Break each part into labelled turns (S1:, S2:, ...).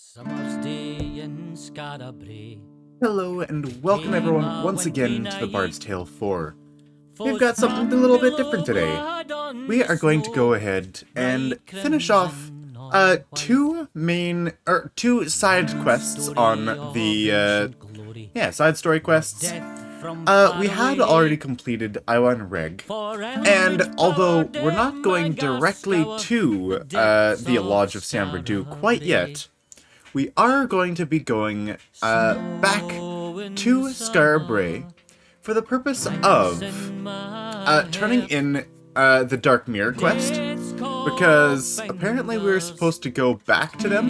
S1: Summer's day in Skara Brae.
S2: Hello and welcome everyone once again to the Bard's Tale 4. We've got something a little bit different today. We are going to go ahead and finish off two side quests on the side story quests. We had already completed Iwan Reg, and although we're not going directly to the Lodge of Samberdu quite yet, we are going to be going back to Skara Brae for the purpose of turning in the Dark Mirror quest, because apparently we were supposed to go back to them,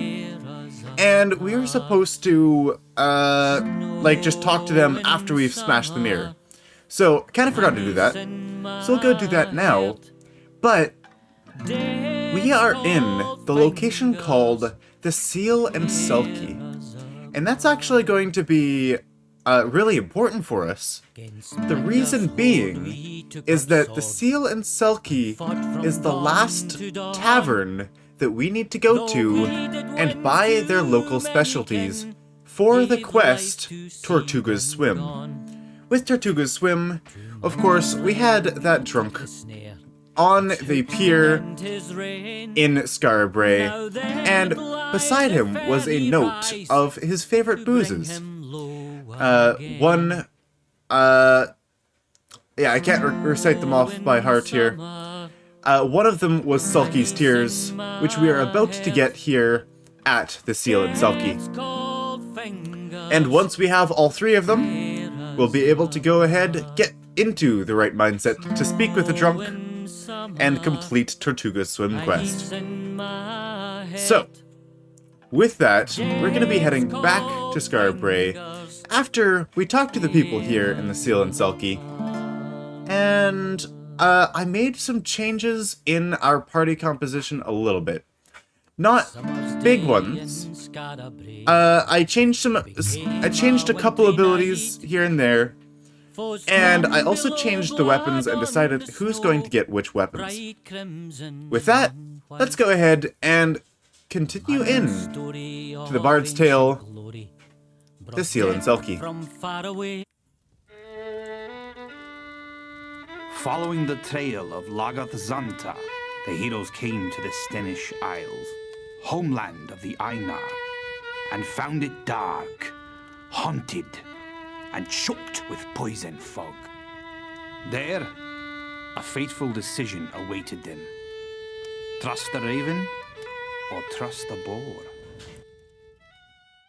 S2: and we were supposed to just talk to them after we've smashed the mirror. So I kind of forgot to do that, so we'll go do that now. But we are in the location called the Seal and Selkie, and that's actually going to be really important for us. The reason being is that the Seal and Selkie is the last tavern that we need to go to and buy their local specialties for the quest Tortuga's Swim. With Tortuga's Swim, of course, we had that drunk on the pier in Skara Brae, and beside him was a note of his favorite boozes. I can't recite them off by heart here. One of them was Selkie's Tears, which we are about to get here at the Seal and Selkie. And once we have all three of them, we'll be able to go ahead, get into the right mindset to speak with the drunk, and complete Tortuga's Swim quest. So, with that, we're going to be heading back to Skara Brae after we talk to the people here in the Seal and Selkie. And I made some changes in our party composition a little bit. Not big ones. I changed a couple abilities here and there. And I also changed the weapons and decided who's going to get which weapons. With that, let's go ahead and continue in to the Bard's Tale, the Seal and Selkie.
S3: Following the trail of Lagath Zanta, the heroes came to the Stenish Isles, homeland of the Einar, and found it dark, haunted, and choked with poison fog. There, a fateful decision awaited them. Trust the raven, or trust the boar?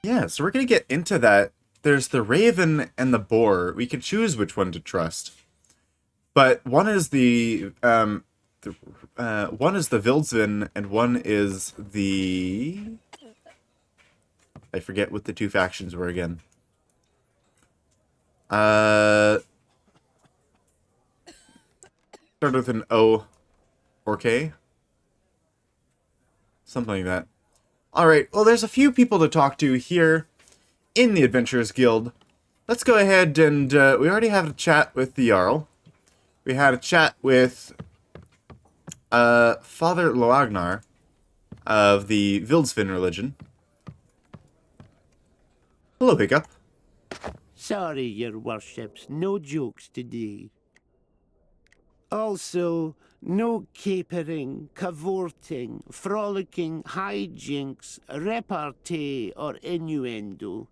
S2: Yeah, so we're going to get into that. There's the raven and the boar. We could choose which one to trust. But one is the Vildsvin, and one is the... I forget what the two factions were again. Start with an O or K. Something like that. Alright, well, there's a few people to talk to here in the Adventurers Guild. Let's go ahead and, we already had a chat with the Jarl. We had a chat with, Father Loagnar of the Vildsvin religion. Hello, Hiccup.
S4: Sorry, your worships, no jokes today. Also, no capering, cavorting, frolicking, hijinks, repartee, or innuendo.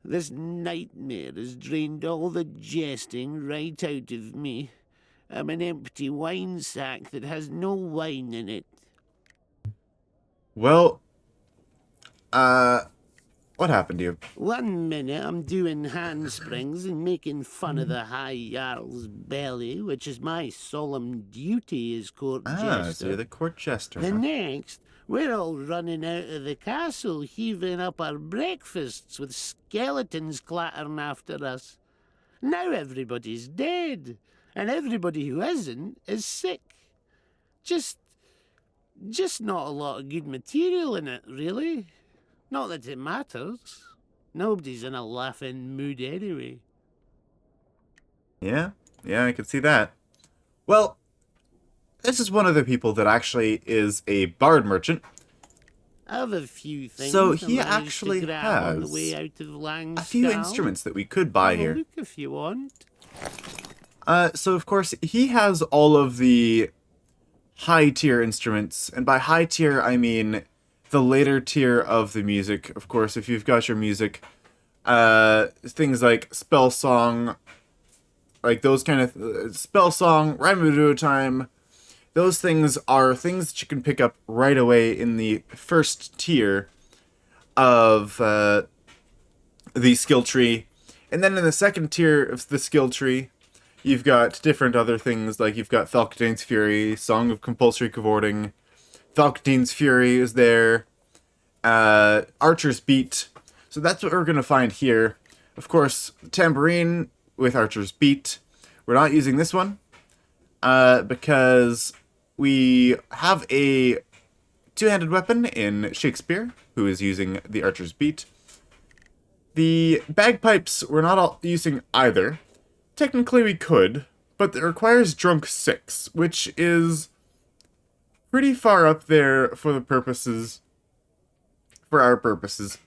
S4: This nightmare has drained all the jesting right out of me. I'm an empty wine sack that has no wine in it.
S2: Well, what happened to you?
S4: 1 minute I'm doing handsprings and making fun of the High Jarl's belly, which is my solemn duty as court jester.
S2: So you're the court jester.
S4: The next, we're all running out of the castle, heaving up our breakfasts with skeletons clattering after us. Now everybody's dead, and everybody who isn't is sick. Just not a lot of good material in it, really. Not that it matters. Nobody's in a laughing mood anyway.
S2: Yeah, I can see that. Well, this is one of the people that actually is a bard merchant.
S4: I've a few things.
S2: So
S4: I
S2: he
S4: managed
S2: actually
S4: to grab on the
S2: has
S4: way out of
S2: a few
S4: Langscal.
S2: instruments that we could buy
S4: Have a
S2: here.
S4: look if you want.
S2: So of course, he has all of the high-tier instruments, and by high-tier, I mean the later tier of the music. Of course, if you've got your music, things like spell song, like those kind of spell song, rhyme or duo time, those things are things that you can pick up right away in the first tier of the skill tree. And then in the second tier of the skill tree, you've got different other things, like you've got Falcondine's Fury, Song of Compulsory Cavorting, Falcondine's Fury is there, Archer's Beat. So that's what we're going to find here. Of course, Tambourine with Archer's Beat. We're not using this one, because we have a two-handed weapon in Shakespeare, who is using the Archer's Beat. The bagpipes we're not using either. Technically we could, but it requires Drunk 6, which is pretty far up there for our purposes.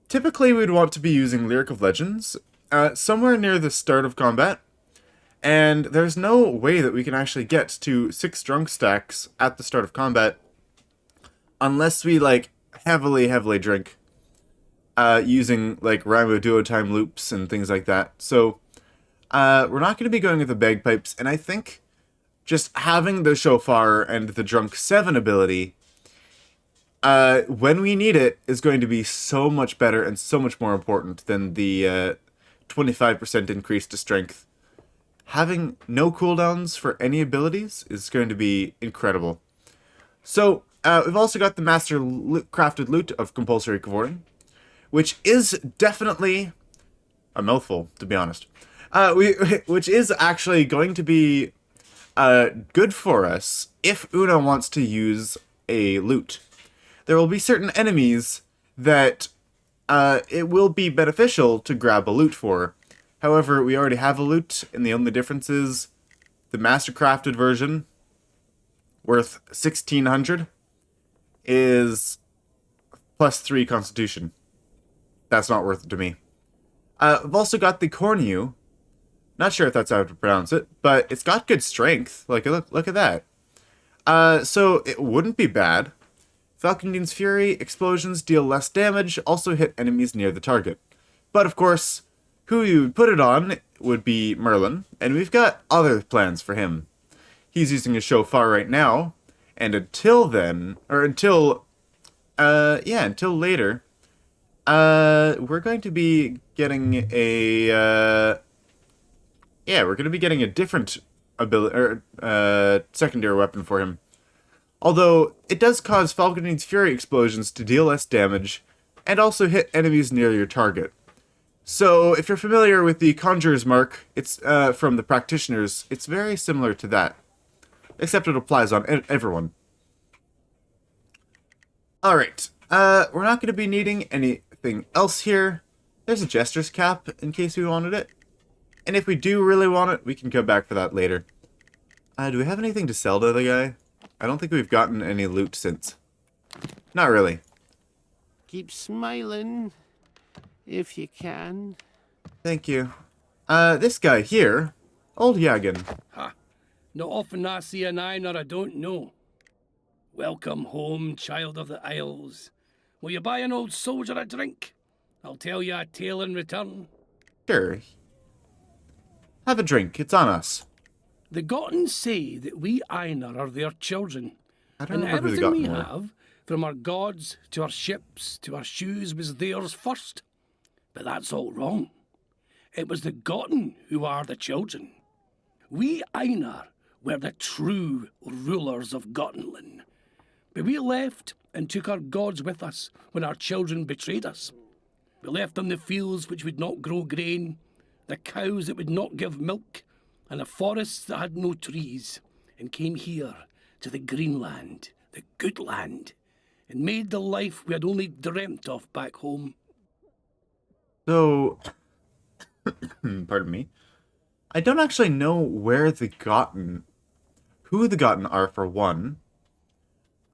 S2: Typically we'd want to be using Lyric of Legends, somewhere near the start of combat, and there's no way that we can actually get to 6 drunk stacks at the start of combat unless we, like, heavily drink, using, like, Rhyme Duo time loops and things like that. So, we're not going to be going with the bagpipes, and I think just having the shofar and the Drunk 7 ability, when we need it, is going to be so much better and so much more important than the 25% increase to strength. Having no cooldowns for any abilities is going to be incredible. So, we've also got the Master Crafted Loot of Compulsory Cavorting, which is definitely a mouthful, to be honest. Which is actually going to be good for us if Una wants to use a loot. There will be certain enemies that it will be beneficial to grab a loot for. However, we already have a loot, and the only difference is the Mastercrafted version, worth 1,600, is plus 3 Constitution. That's not worth it to me. I've also got the Cornu. Not sure if that's how to pronounce it, but it's got good strength. Like, look at that. So it wouldn't be bad. Falcondine's Fury, explosions deal less damage, also hit enemies near the target. But of course, who you would put it on would be Merlin, and we've got other plans for him. He's using a shofar right now, and until then, or until later, we're going to be getting a, we're going to be getting a different ability, or secondary weapon for him. Although, it does cause Falcondine's Fury explosions to deal less damage, and also hit enemies near your target. So, if you're familiar with the Conjurer's Mark, it's from the Practitioners, it's very similar to that. Except it applies on everyone. Alright, we're not going to be needing anything else here. There's a Jester's Cap, in case we wanted it. And if we do really want it, we can come back for that later. Do we have anything to sell to the guy? I don't think we've gotten any loot since. Not really.
S4: Keep smiling, if you can.
S2: Thank you. This guy here, Old Yagan.
S5: Ha! Not often I see an Einar I don't know. Welcome home, child of the Isles. Will you buy an old soldier a drink? I'll tell you a tale in return.
S2: Sure. Have a drink, it's on us.
S5: The Gotten say that we Einar are their children.
S2: I don't
S5: And
S2: remember who the
S5: everything we
S2: Gotten were.
S5: have, from our gods to our ships to our shoes, was theirs first. But that's all wrong. It was the Gotten who are the children. We Einar were the true rulers of Gottenland. But we left and took our gods with us when our children betrayed us. We left them the fields which would not grow grain, the cows that would not give milk, and the forests that had no trees, and came here to the green land, the good land, and made the life we had only dreamt of back home.
S2: So, pardon me. I don't actually know where the Gotten, who the Gotten are for one.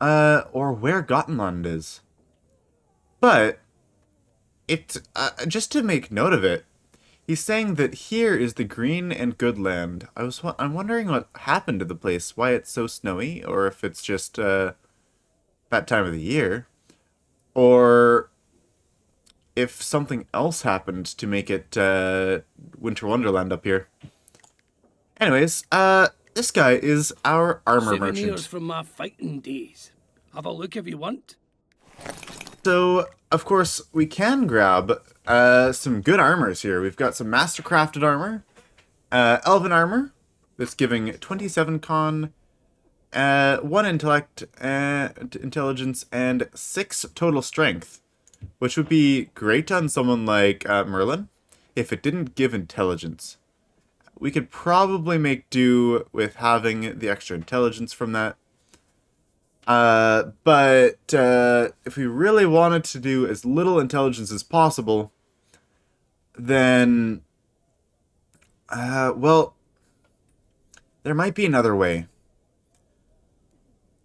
S2: or where Gottenland is. But just to make note of it, he's saying that here is the green and good land. I'm wondering what happened to the place, why it's so snowy, or if it's just that time of the year, or if something else happened to make it Winter Wonderland up here. Anyways, this guy is our armor
S5: Souvenirs
S2: merchant.
S5: from my fighting days. Have a look if you want.
S2: So, of course, we can grab some good armors here. We've got some mastercrafted armor, elven armor, that's giving 27 con, 1 intellect, intelligence, and 6 total strength, which would be great on someone like Merlin if it didn't give intelligence. We could probably make do with having the extra intelligence from that. But if we really wanted to do as little intelligence as possible, then, well, there might be another way.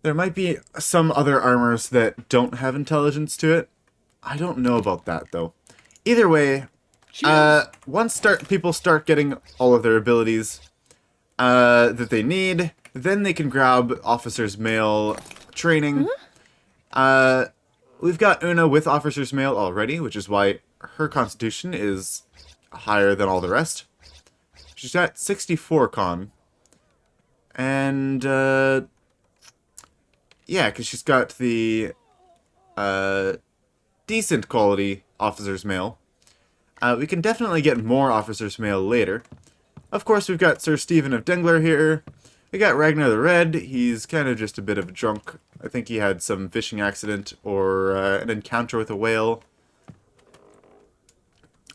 S2: There might be some other armors that don't have intelligence to it. I don't know about that, though. Either way, once people start getting all of their abilities that they need, then they can grab Officer's Mail training. We've got Una with Officer's Mail already, which is why her constitution is higher than all the rest. She's at 64 con. And, yeah, because she's got the decent quality Officer's Mail. We can definitely get more Officer's Mail later. Of course, we've got Sir Stephen of Dengler here. We got Ragnar the Red. He's kind of just a bit of a drunk. I think he had some fishing accident or an encounter with a whale.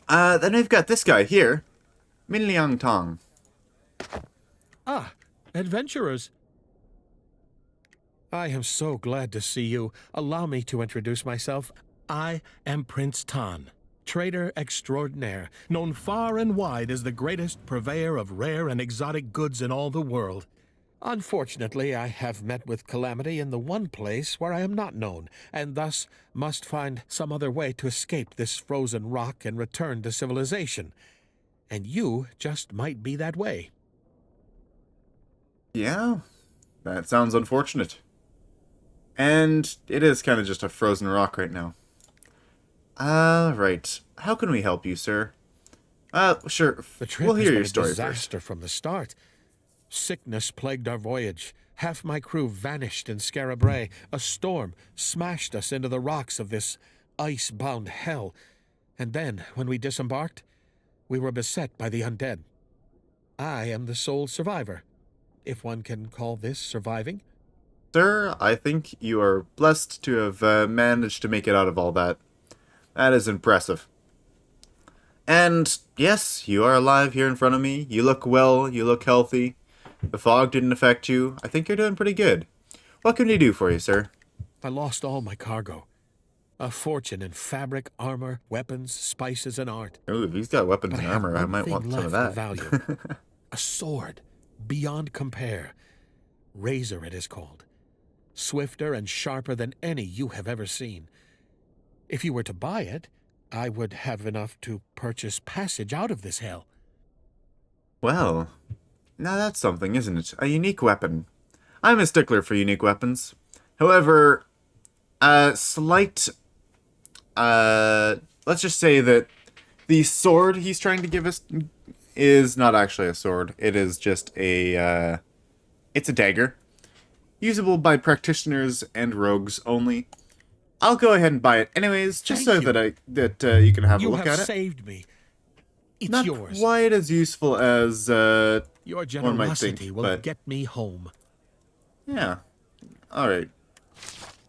S2: Then we've got this guy here, Min Liang Tong.
S6: Ah, adventurers. I am so glad to see you. Allow me to introduce myself. I am Prince Tan, trader extraordinaire, known far and wide as the greatest purveyor of rare and exotic goods in all the world. Unfortunately, I have met with calamity in the one place where I am not known, and thus must find some other way to escape this frozen rock and return to civilization. And you just might be that way.
S2: Yeah, that sounds unfortunate. And it is kind of just a frozen rock right now. Right. How can we help you, sir? Sure.
S6: The trip
S2: We'll
S6: has
S2: hear
S6: been
S2: your
S6: a
S2: story
S6: disaster
S2: first.
S6: from the start. Sickness plagued our voyage. Half my crew vanished in Skara Brae. A storm smashed us into the rocks of this ice-bound hell. And then, when we disembarked, we were beset by the undead. I am the sole survivor, if one can call this surviving.
S2: Sir, I think you are blessed to have managed to make it out of all that. That is impressive. And, yes, you are alive here in front of me. You look well, you look healthy. The fog didn't affect you. I think you're doing pretty good. What can we do for you, sir?
S6: I lost all my cargo. A fortune in fabric, armor, weapons, spices, and art.
S2: Ooh, if he's got weapons
S6: But
S2: and
S6: I have
S2: armor, I
S6: one
S2: might
S6: thing
S2: want some of
S6: left
S2: that.
S6: of value. A sword, beyond compare. Razor it is called. Swifter and sharper than any you have ever seen. If you were to buy it, I would have enough to purchase passage out of this hell.
S2: Well, now that's something, isn't it? A unique weapon. I'm a stickler for unique weapons. However, let's just say that the sword he's trying to give us is not actually a sword. It is just it's a dagger. Usable by practitioners and rogues only. I'll go ahead and buy it anyways, just
S6: Thank
S2: so
S6: you.
S2: that you can have a
S6: You
S2: look
S6: have
S2: at it.
S6: saved me. It's
S2: Not
S6: yours.
S2: quite as useful as
S6: Your
S2: one might
S6: generosity
S2: think,
S6: will
S2: but
S6: get me home.
S2: yeah. All right.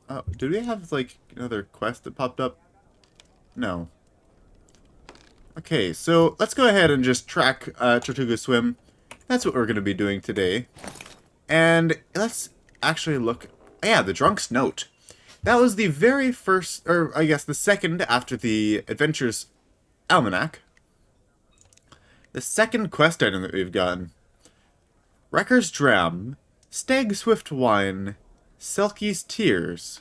S2: Oh, did we have like another quest that popped up? No. Okay, so let's go ahead and just track Tortuga Swim. That's what we're going to be doing today. And let's actually look. Yeah, the Drunk's Note. That was the very first, or I guess the second after the Adventures Almanac. The second quest item that we've gotten. Wrecker's Dram, Stag Swift Wine, Selkie's Tears.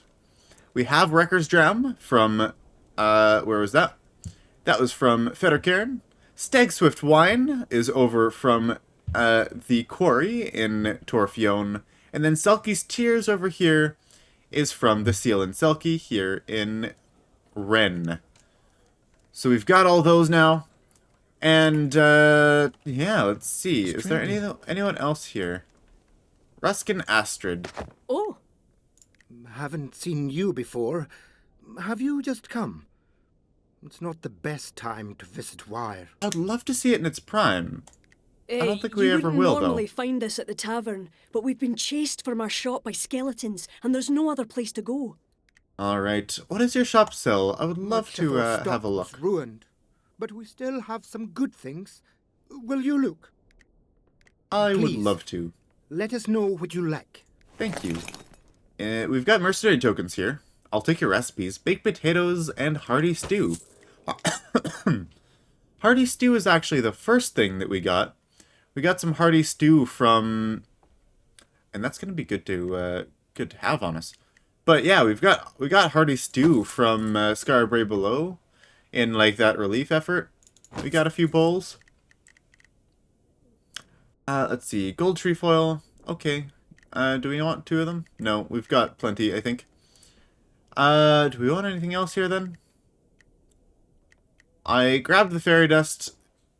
S2: We have Wrecker's Dram from, where was that? That was from Fettercairn. Stag Swift Wine is over from the Quarry in Torfion. And then Selkie's Tears over here is from the Seal and Selkie here in Ren. So we've got all those now. And, yeah, let's see. Is there anyone else here? Ruskin Astrid.
S7: Oh,
S8: Haven't seen you before. Have you just come? It's not the best time to visit Wyre.
S2: I'd love to see it in its prime. I don't think we
S7: you
S2: ever
S7: wouldn't
S2: will, though.
S7: normally find us at the tavern, but we've been chased from our shop by skeletons, and there's no other place to go.
S2: Alright, what does your shop sell? I would love
S8: Much
S2: to
S8: of our
S2: have
S8: stock
S2: a look.
S8: was ruined, but we still have some good things. Will you look?
S2: I would
S8: Please.
S2: love to.
S8: Let us know what you like.
S2: Thank you. We've got mercenary tokens here. I'll take your recipes. Baked potatoes and hearty stew. Hearty stew is actually the first thing that we got. We got some hearty stew from... And that's going to be good to have on us. But yeah, we got hearty stew from Skara Brae below in like that relief effort. We got a few bowls. Let's see. Gold trefoil. Okay. Do we want 2 of them? No, we've got plenty, I think. Do we want anything else here then? I grabbed the fairy dust.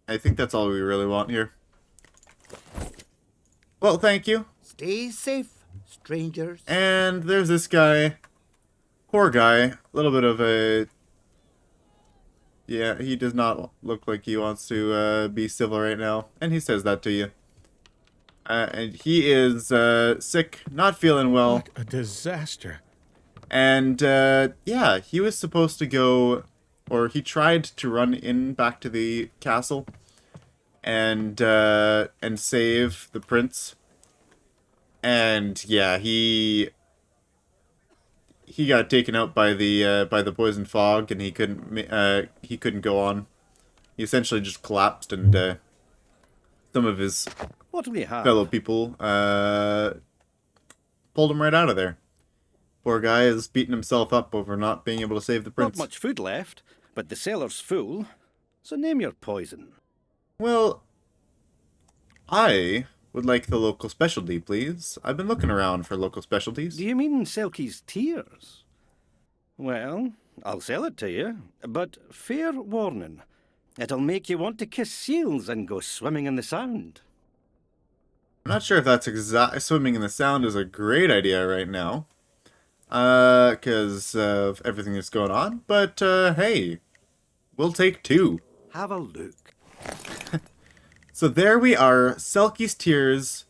S2: I think that's all we really want here. Well, thank you.
S8: Stay safe, strangers.
S2: And there's this guy. Poor guy. A little bit of a... Yeah, he does not look like he wants to be civil right now. And he says that to you. And he is sick, not feeling well.
S6: What a disaster.
S2: And yeah, he was supposed to go, or he tried to run in back to the castle and save the prince. And yeah, he got taken out by the poison fog, and he couldn't go on. He essentially just collapsed, and some of his
S9: What do we have?
S2: fellow people pulled him right out of there. Poor guy is beating himself up over not being able to save the
S9: Not
S2: prince.
S9: much food left, but the cellar's full. So name your poison.
S2: Well, I would like the local specialty, please. I've been looking around for local specialties.
S9: Do you mean Selkie's Tears? Well, I'll sell it to you, but fair warning. It'll make you want to kiss seals and go swimming in the Sound.
S2: I'm not sure if that's swimming in the Sound is a great idea right now. Because of everything that's going on. But, hey, we'll take 2.
S9: Have a look.
S2: So there we are, Selkie's Tears.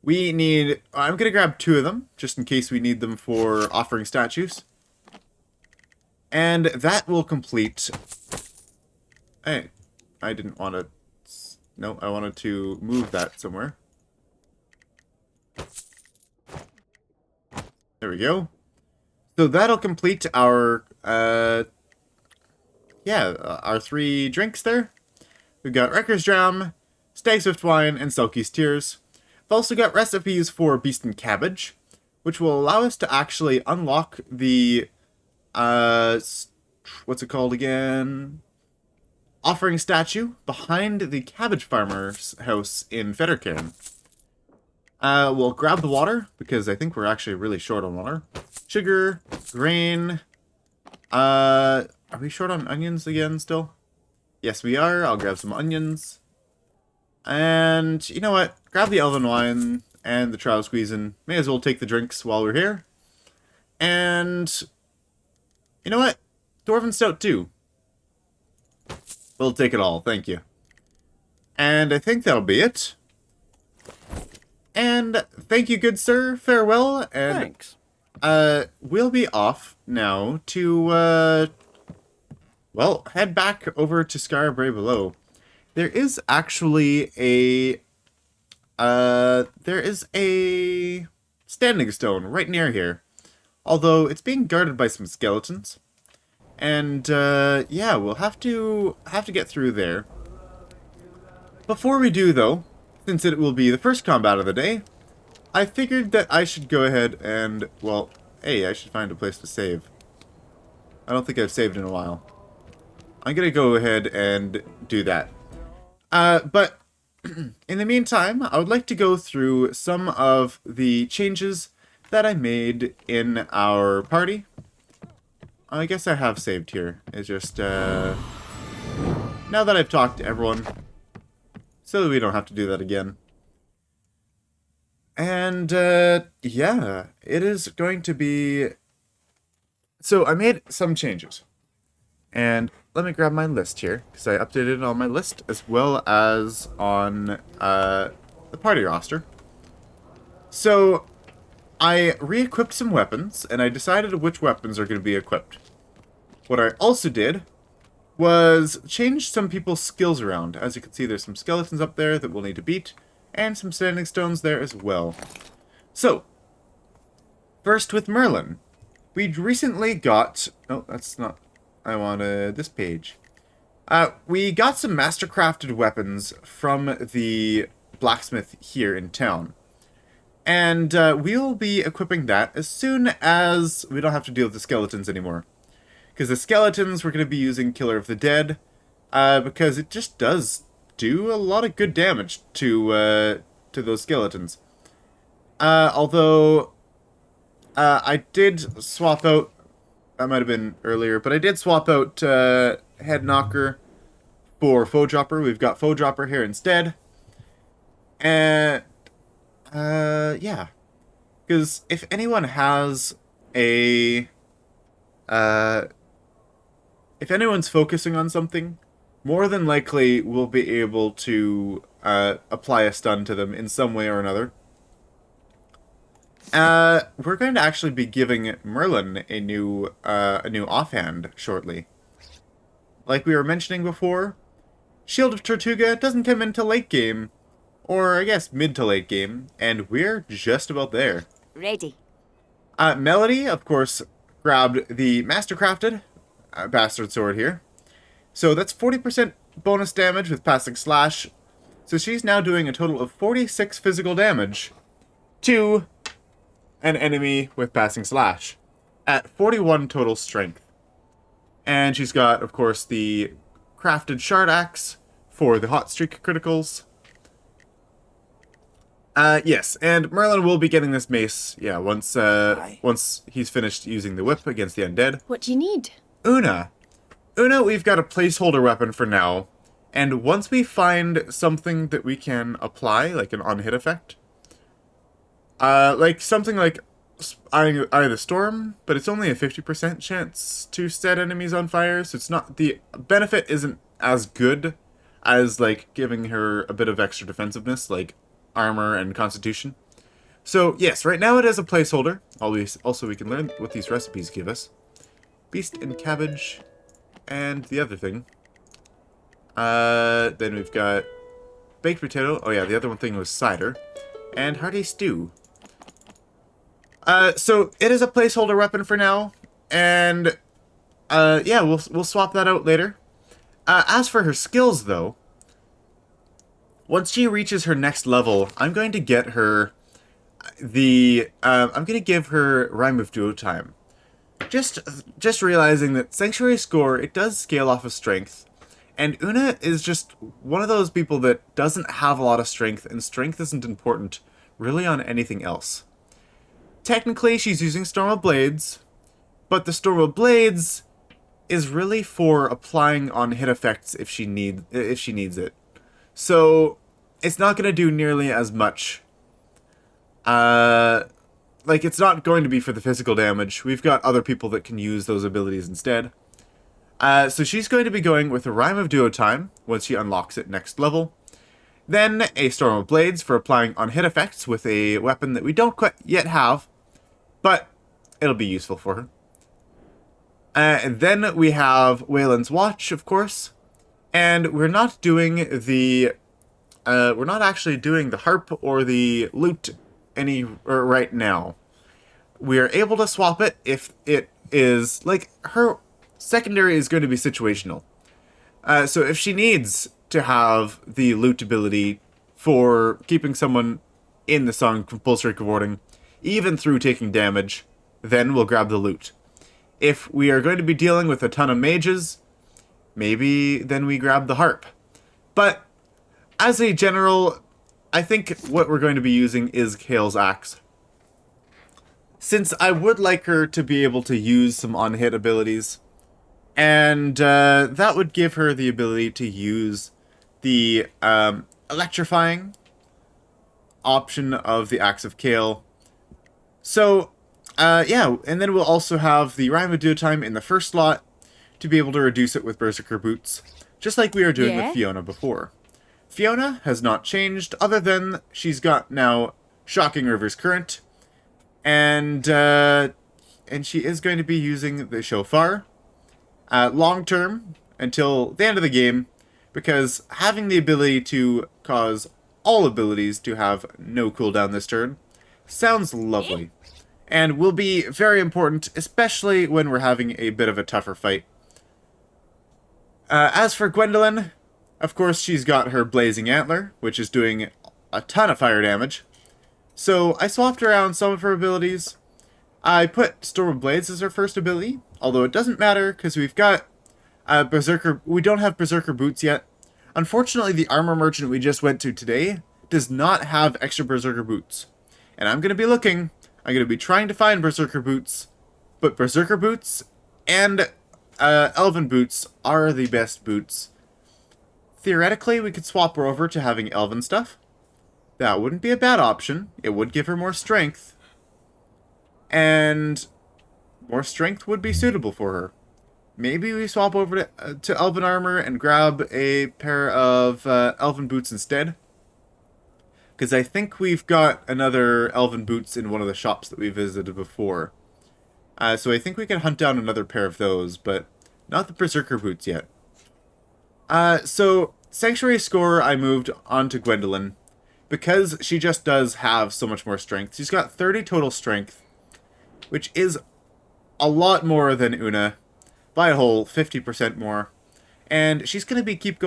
S2: We need... I'm going to grab 2 of them, just in case we need them for offering statues. And that will complete... Hey, I didn't want to... No, I wanted to move that somewhere. There we go. So that'll complete our, our 3 drinks there. We've got Wrecker's Dram, Stag Swift Wine, and Selkie's Tears. We've also got recipes for Beast and Cabbage, which will allow us to actually unlock the, what's it called again? Offering statue behind the cabbage farmer's house in Fettercairn. We'll grab the water, because I think we're actually really short on water. Sugar, grain. Are we short on onions again still? Yes, we are. I'll grab some onions. And, you know what? Grab the elven wine and the trial squeezing. May as well take the drinks while we're here. And, you know what? Dwarven stout too. We'll take it all. Thank you. And I think that'll be it. And thank you, good sir. Farewell. And
S9: Thanks.
S2: we'll be off now to well, head back over to Skara Brae below. There is actually a standing stone right near here. Although it's being guarded by some skeletons. And yeah, we'll have to get through there. Before we do though, since it will be the first combat of the day, I figured that I should go ahead and, well, hey, I should find a place to save. I don't think I've saved in a while. I'm gonna go ahead and do that. But in the meantime, I would like to go through some of the changes that I made in our party. I guess I have saved here. It's just, now that I've talked to everyone, so that we don't have to do that again. And, yeah, it is going to be... So, I made some changes. And let me grab my list here, because I updated it on my list, as well as on, the party roster. So, I re-equipped some weapons, and I decided which weapons are going to be equipped. What I also did was change some people's skills around. As you can see, there's some skeletons up there that we'll need to beat, and some standing stones there as well. So, first with Merlin. We'd recently got... Oh, that's not... I wanted this page. We got some master-crafted weapons from the blacksmith here in town. And we'll be equipping that as soon as we don't have to deal with the skeletons anymore. Because the skeletons, we're going to be using Killer of the Dead, because it just does do a lot of good damage to those skeletons. Although, I did swap out, that might have been earlier, but I did swap out Head Knocker for Foe Dropper. We've got Foe Dropper here instead. And, yeah. Because if anyone has a, if anyone's focusing on something, more than likely we'll be able to apply a stun to them in some way or another. We're going to actually be giving Merlin a new offhand shortly. Like we were mentioning before, Shield of Tortuga doesn't come into late game, or I guess mid to late game, and we're just about there.
S10: Ready.
S2: Melody, of course, grabbed the Mastercrafted Bastard Sword here. So that's 40% bonus damage with Passing Slash. So she's now doing a total of 46 physical damage to an enemy with Passing Slash at 41 total strength. And she's got, of course, the crafted Shard Axe for the Hot Streak criticals. Yes, and Merlin will be getting this mace, yeah, once he's finished using the whip against the undead.
S10: What do you need?
S2: Una, we've got a placeholder weapon for now, and once we find something that we can apply, like an on-hit effect, like something like Eye of the Storm, but it's only a 50% chance to set enemies on fire, so it's not, the benefit isn't as good as, like, giving her a bit of extra defensiveness, like armor and constitution. So, yes, right now it is a placeholder. Also, we can learn what these recipes give us. Beast and cabbage, and the other thing. Then we've got baked potato. Oh yeah, the other one thing was cider. And hearty stew. So it is a placeholder weapon for now, and yeah, we'll swap that out later. As for her skills, though, once she reaches her next level, I'm going to get her I'm going to give her Rhyme of Duo Time. Just realizing that Sanctuary Score, it does scale off of strength, and Una is just one of those people that doesn't have a lot of strength, and strength isn't important really on anything else. Technically, she's using Storm of Blades, but the Storm of Blades is really for applying on hit effects if she needs it. So it's not going to do nearly as much. Like, it's not going to be for the physical damage. We've got other people that can use those abilities instead. So she's going to be going with a Rhyme of Duo Time once she unlocks it next level. Then a Storm of Blades for applying on hit effects with a weapon that we don't quite yet have, but it'll be useful for her. And then we have Wayland's Watch, of course, and we're not doing the, we're not actually doing the harp or the lute right now. We are able to swap it if it is, like, her secondary is going to be situational. So if she needs to have the lute ability for keeping someone in the song Compulsory Cavorting, even through taking damage, then we'll grab the loot. If we are going to be dealing with a ton of mages, maybe then we grab the harp. But as a general, I think what we're going to be using is Kale's Axe. Since I would like her to be able to use some on-hit abilities, and that would give her the ability to use the electrifying option of the Axe of Kale. So, yeah, and then we'll also have the Rhyme of Duotime in the first slot to be able to reduce it with Berserker Boots, just like we were doing with Fiona before. Fiona has not changed, other than she's got now Shocking River's Current, and she is going to be using the Shofar long term until the end of the game, because having the ability to cause all abilities to have no cooldown this turn sounds lovely, and will be very important, especially when we're having a bit of a tougher fight. As for Gwendolyn, of course she's got her Blazing Antler, which is doing a ton of fire damage. So I swapped around some of her abilities. I put Storm of Blades as her first ability, although it doesn't matter because we've got Berserker. We don't have Berserker Boots yet. Unfortunately, the armor merchant we just went to today does not have extra Berserker Boots. And I'm going to be looking. I'm going to be trying to find Berserker Boots. But Berserker Boots and Elven Boots are the best boots. Theoretically, we could swap her over to having Elven stuff. That wouldn't be a bad option. It would give her more strength. And more strength would be suitable for her. Maybe we swap over to Elven Armor and grab a pair of Elven Boots instead. Because I think we've got another Elven Boots in one of the shops that we visited before. So I think we can hunt down another pair of those, but not the Berserker Boots yet. So Sanctuary score I moved on to Gwendolyn, because she just does have so much more strength. She's got 30 total strength, which is a lot more than Una, by a whole 50% more. And she's going to be keep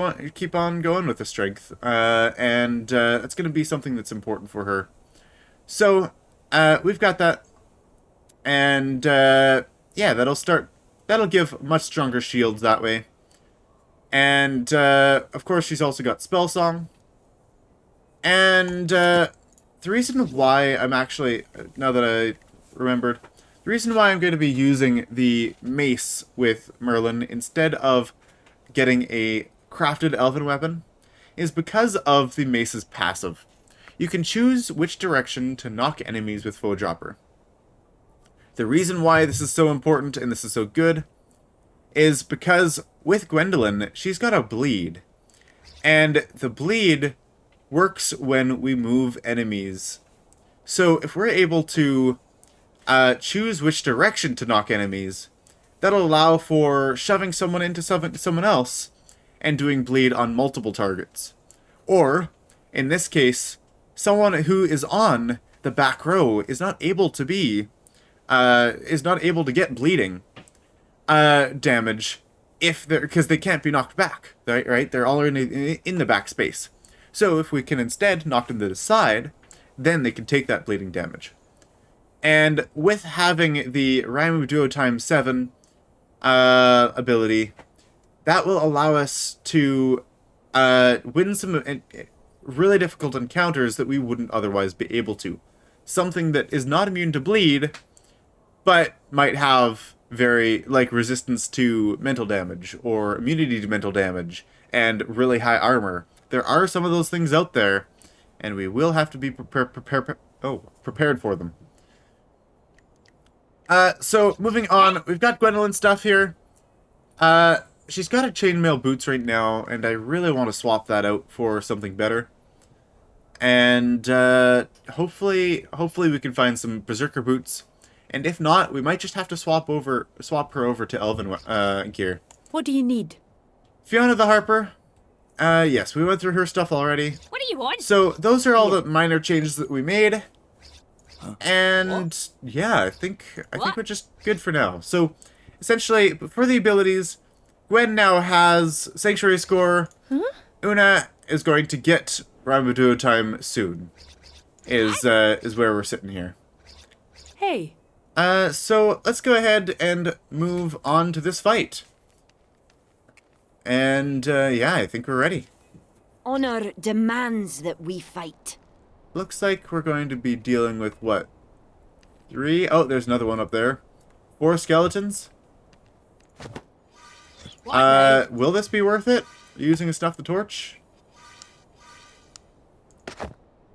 S2: on going with the strength, and it's going to be something that's important for her. So we've got that, and yeah, that'll give much stronger shields that way. And of course, she's also got Spell Song. And the reason why I'm actually, now that I remembered, the reason why I'm going to be using the mace with Merlin instead of getting a crafted elven weapon is because of the mace's passive. You can choose which direction to knock enemies with Foe Dropper. The reason why this is so important and this is so good is because with Gwendolyn, she's got a bleed. And the bleed works when we move enemies. So if we're able to choose which direction to knock enemies, that'll allow for shoving someone into someone else and doing bleed on multiple targets. Or, in this case, someone who is on the back row is not able to get bleeding damage because they can't be knocked back, right? They're all in the back space. So if we can instead knock them to the side, then they can take that bleeding damage. And with having the Rhyme of Duotime 7 ability, that will allow us to win some really difficult encounters that we wouldn't otherwise be able to. Something that is not immune to bleed, but might have resistance to mental damage, or immunity to mental damage, and really high armor. There are some of those things out there, and we will have to be prepared for them. So, moving on, we've got Gwendolyn stuff here. She's got a chainmail boots right now, and I really want to swap that out for something better. And, hopefully we can find some Berserker boots. And if not, we might just have to swap her over to Elven gear.
S7: What do you need?
S2: Fiona the Harper. Yes, we went through her stuff already.
S7: What do you want?
S2: So, those are all the minor changes that we made. And yeah, I think we're just good for now. So, essentially, for the abilities, Gwen now has Sanctuary score. Una is going to get Rhyme of Duotime soon. is where we're sitting here.
S7: Hey,
S2: So let's go ahead and move on to this fight. And yeah, I think we're ready.
S10: Honor demands that we fight.
S2: Looks like we're going to be dealing with what? 3? Oh, there's another one up there. 4 skeletons. Will this be worth it? Using a stuff the torch?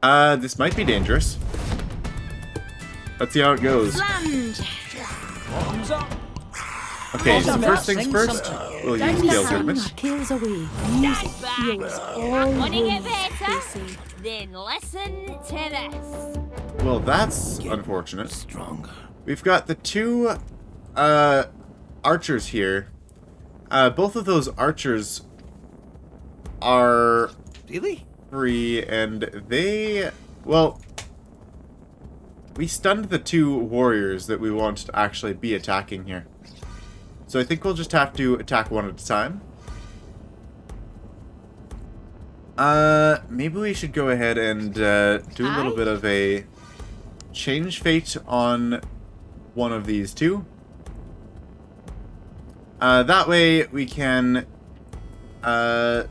S2: This might be dangerous. Let's see how it goes. Okay, so first things first, we'll use Gale's Rudiment.
S7: kills away. Music heals all
S11: Want to get
S7: wounds,
S11: better?
S7: they say.
S11: Then listen to this.
S2: Well, that's unfortunate.
S1: Stronger.
S2: We've got the 2 archers here. Both of those archers are
S9: Really?
S2: free, and they... Well, we stunned the 2 warriors that we want to actually be attacking here. So I think we'll just have to attack one at a time. Maybe we should go ahead and do a little bit of a change fate on one of these 2. That way we can... yeah,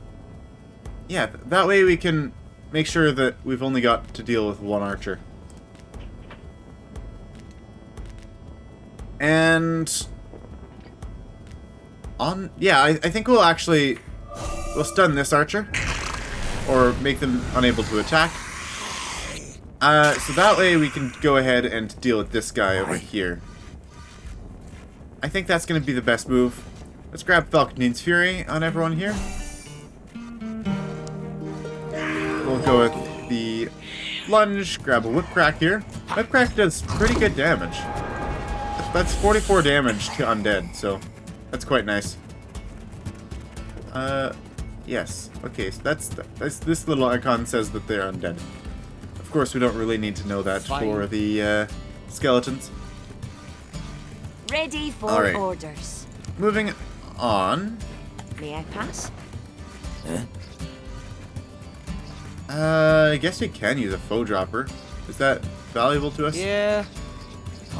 S2: that way we can make sure that we've only got to deal with 1 archer. And... yeah, I think we'll stun this archer. Or make them unable to attack. So that way we can go ahead and deal with this guy over here. I think that's going to be the best move. Let's grab Falcon's Fury on everyone here. We'll go with the lunge, grab a whip crack here. Whip crack does pretty good damage. That's 44 damage to undead, so that's quite nice. Yes. Okay, so that's this little icon says that they're undead. Of course, we don't really need to know that for the skeletons.
S10: Ready for
S2: All right.
S10: orders.
S2: Moving on.
S10: May I pass?
S2: I guess we can use a foe dropper. Is that valuable to us?
S9: Yeah.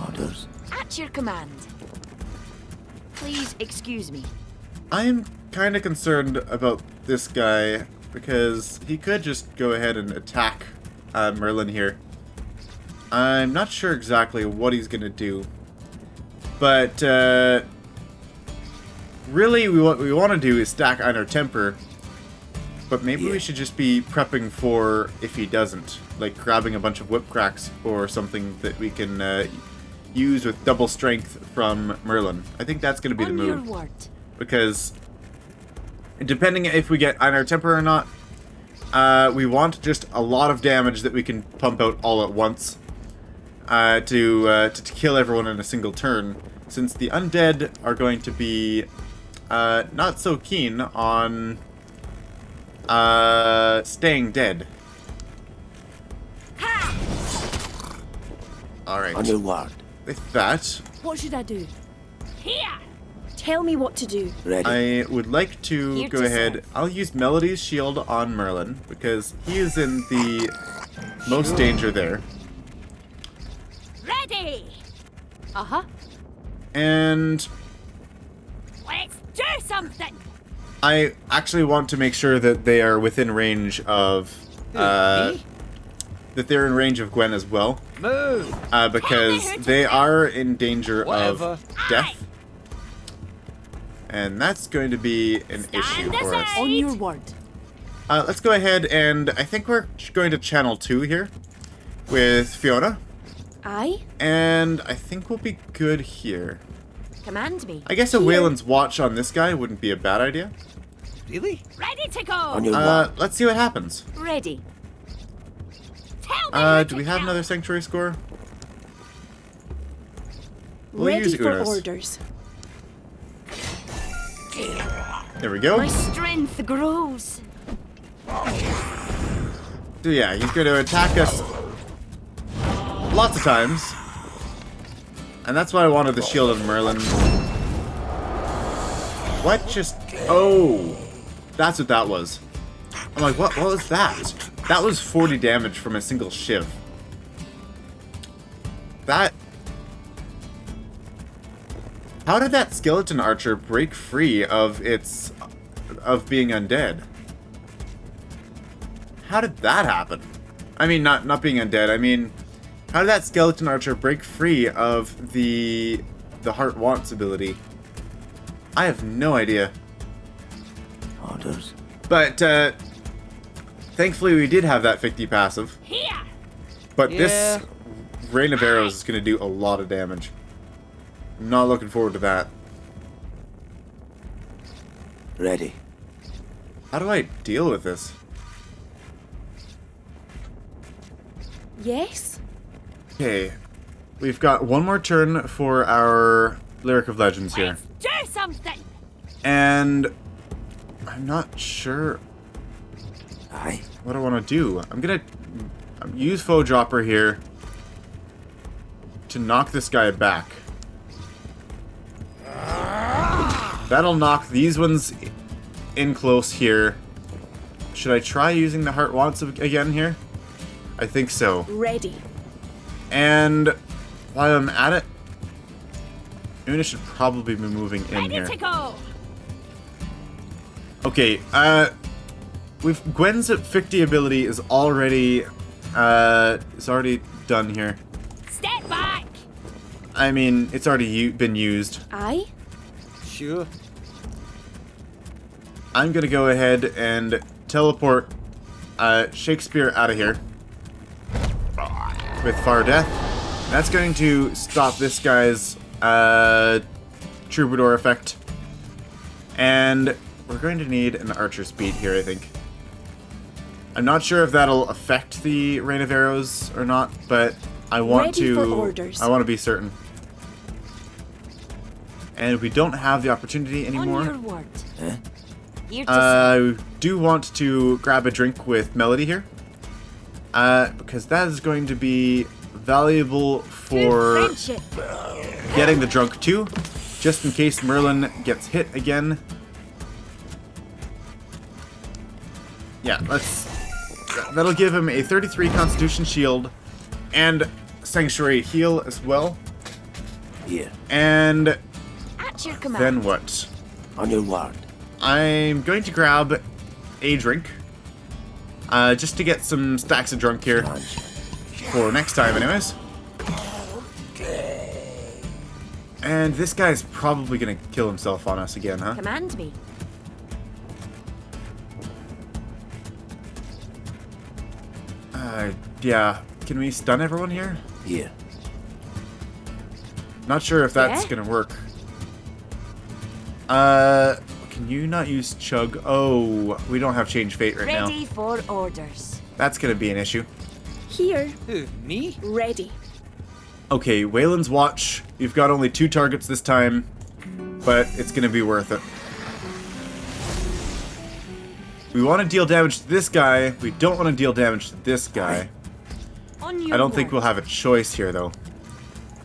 S1: Orders.
S10: At your command. Please excuse me.
S2: I'm kind of concerned about this guy because he could just go ahead and attack Merlin here. I'm not sure exactly what he's going to do. But really what we want to do is stack Einar Temper. But maybe we should just be prepping for if he doesn't. Like grabbing a bunch of whip cracks or something that we can use with double strength from Merlin. I think that's going to be the move.
S10: On your word.
S2: Because depending if we get Einar Temper or not, we want just a lot of damage that we can pump out all at once to kill everyone in a single turn. Since the undead are going to be not so keen on staying dead. Alright.
S1: On your word.
S2: With that,
S7: What should I do?
S11: Here.
S7: Tell me what to do.
S1: Ready.
S2: I would like to
S10: Here
S2: go
S10: to
S2: ahead.
S10: serve.
S2: I'll use Melody's shield on Merlin because he is in the most danger there.
S11: Ready.
S10: Uh-huh.
S2: And
S11: Let's do something.
S2: I actually want to make sure that they are within range of that they're in range of Gwen as well.
S9: Move.
S2: Because they are in danger of death. And that's going to be an issue for us.
S7: On your word.
S2: Let's go ahead and I think we're going to channel 2 here with Fiona.
S7: Aye?
S2: And I think we'll be good here.
S10: Command me.
S2: I guess a Wayland's Watch on this guy wouldn't be a bad idea.
S9: Really?
S11: Ready to go.
S1: On your word.
S2: Let's see what happens.
S10: Ready.
S11: Tell me.
S2: Do we have another Sanctuary score? We'll
S7: Ready
S2: use
S7: for
S2: Una's.
S7: orders.
S2: There we go.
S10: My strength grows.
S2: So yeah, he's going to attack us lots of times. And that's why I wanted the shield of Merlin. What just... Oh! That's what that was. I'm like, what was that? That was 40 damage from a single shiv. that... How did that skeleton archer break free of its... of being undead? How did that happen? I mean, not being undead, I mean... How did that skeleton archer break free of the Heart Wants ability? I have no idea.
S4: Orders.
S2: But, thankfully we did have that 50 passive.
S11: Here!
S2: But this Rain of Arrows is going to do a lot of damage. I'm not looking forward to that.
S4: Ready.
S2: How do I deal with this?
S10: Yes?
S2: Okay. We've got one more turn for our Lyric of Legends here.
S11: Let's do something!
S2: And I'm not sure
S4: Aye.
S2: what I want to do. I'm going to use Foe Dropper here to knock this guy back. That'll knock these ones in close here. Should I try using the Heart Wants again here? I think so.
S10: Ready.
S2: And while I'm at it, maybe I should probably be moving in
S11: Ready
S2: here.
S11: to go!
S2: Okay, Gwen's 50 ability is already done here.
S11: Step back!
S2: I mean, it's already been used.
S10: Aye?
S4: Sure.
S2: I'm gonna go ahead and teleport Shakespeare out of here with Far Death. That's going to stop this guy's Troubadour effect. And we're going to need an Archer Speed here, I think. I'm not sure if that'll affect the Rain of Arrows or not, but I want
S10: Ready for
S2: to.
S10: orders.
S2: I want to be certain. And we don't have the opportunity anymore.
S10: On your word. Here to
S2: I do want to grab a drink with Melody here. Because that is going to be valuable for
S11: Friendship!
S2: getting the drunk too, just in case Merlin gets hit again. Yeah, that'll give him a 33 Constitution shield and Sanctuary heal as well.
S4: Here.
S2: And
S10: at your command.
S2: then what?
S4: On your word.
S2: I'm going to grab a drink, just to get some stacks of drunk here for next time anyways. And this guy's probably gonna kill himself on us again, huh?
S10: Command me.
S2: Yeah. Can we stun everyone here?
S4: Here.
S2: Not sure if that's
S10: Yeah?
S2: gonna work. Can you not use Chug? Oh, we don't have Change Fate right now.
S10: Ready for orders.
S2: That's gonna be an issue.
S10: Here.
S1: Who, me?
S10: Ready.
S2: Okay, Waylon's Watch. You've got only 2 targets this time, but it's gonna be worth it. We want to deal damage to this guy. We don't want to deal damage to this guy.
S10: On your
S2: I don't think
S10: word.
S2: we'll have a choice here, though.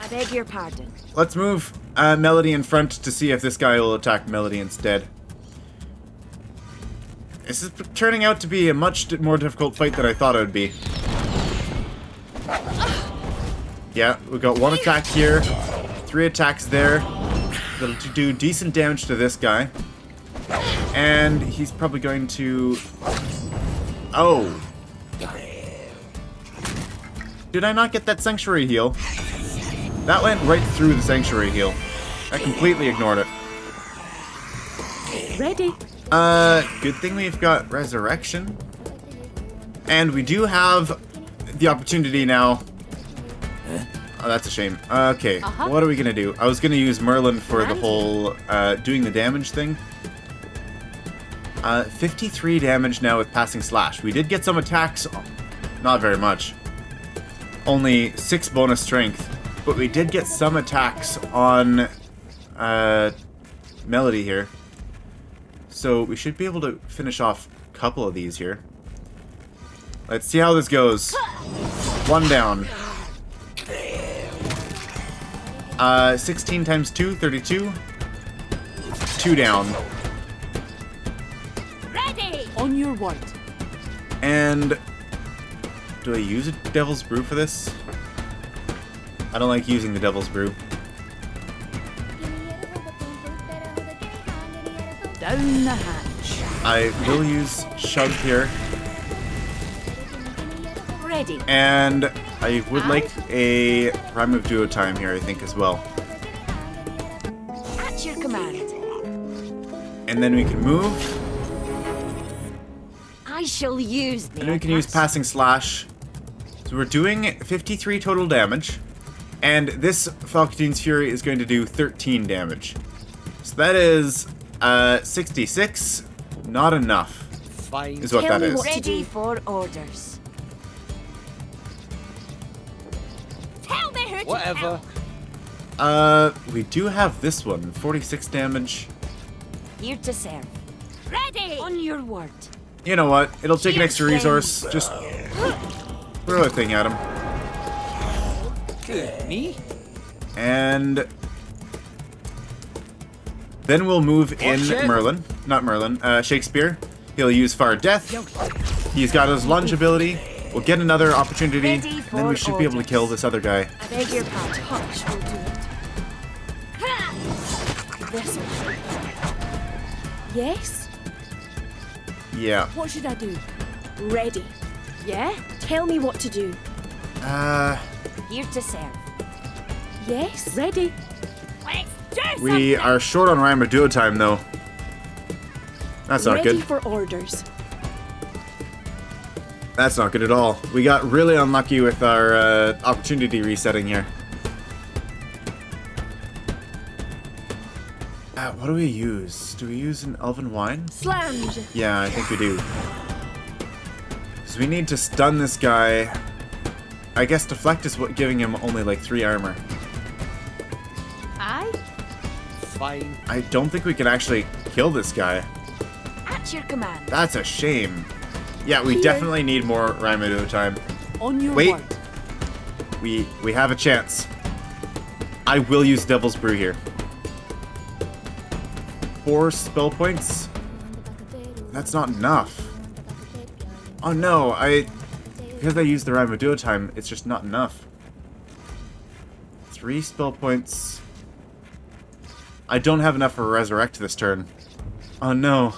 S10: I beg your pardon.
S2: Let's move Melody in front to see if this guy will attack Melody instead. This is turning out to be a much more difficult fight than I thought it would be. Yeah, we got 1 attack here, 3 attacks there. That'll do decent damage to this guy. And he's probably going to... Oh! Did I not get that Sanctuary heal? That went right through the Sanctuary heal. I completely ignored it.
S10: Ready.
S2: Good thing we've got Resurrection. And we do have the opportunity now. Oh, that's a shame. Okay, what are we gonna do? I was gonna use Merlin for the whole, doing the damage thing. 53 damage now with Passing Slash. We did get some attacks, not very much. Only 6 bonus strength. But we did get some attacks on, Melody here. So we should be able to finish off a couple of these here. Let's see how this goes. 1 down. 16 times 2, 32. 2 down.
S11: Ready!
S10: On your word.
S2: And do I use a Devil's Brew for this? I don't like using the Devil's Brew.
S7: Down the hatch.
S2: I will use Shove here.
S11: Ready.
S2: And I would like a Rhyme of Duo time here, I think, as well.
S11: At your command.
S2: And then we can move.
S11: I shall use
S2: And then we can use Passing Slash. So we're doing 53 total damage. And this Falcon's Fury is going to do 13 damage. So that is 66. Not enough.
S4: Fine.
S2: Is what
S7: Tell
S2: that
S7: me
S2: is.
S7: what to
S11: Ready
S7: do.
S11: for orders. Tell me who to
S4: Whatever.
S11: kill.
S2: We do have this one. 46 damage.
S11: Here to serve. Ready. On your word.
S2: You know what? It'll take an
S11: Here's
S2: extra resource. Just throw a thing at him.
S4: Good. Me?
S2: And then we'll move in
S4: Watch it.
S2: Merlin. Not Merlin. Shakespeare. He'll use Far Death. He's got his lunge ability. We'll get another opportunity.
S11: Ready
S2: And then we
S11: for
S2: should be able to
S11: orders.
S2: kill this other guy.
S11: I beg your pardon.
S7: Touch will do it. This way. Yes?
S2: Yeah.
S7: What should I do? Ready. Yeah? Tell me what to do.
S11: Here to serve.
S7: Yes? Ready.
S11: Let's do something.
S2: We are short on Rhyme of Duo time, though. That's not
S7: Ready
S2: good.
S7: for orders.
S2: That's not good at all. We got really unlucky with our opportunity resetting here. What do we use? Do we use an Elven Wine?
S7: Slammed.
S2: Yeah, I think we do. So we need to stun this guy. I guess Deflect is what giving him only like 3 armor.
S7: Aye.
S4: Fine.
S2: I don't think we can actually kill this guy.
S11: At your command.
S2: That's a shame. Yeah, we
S7: Here.
S2: definitely need more Rhyme of Duo time.
S7: On your
S2: Wait.
S7: word.
S2: We have a chance. I will use Devil's Brew here. 4 spell points? That's not enough. Oh no, because I used the Rhyme of Duo time, it's just not enough. 3 spell points. I don't have enough for Resurrect this turn. Oh no.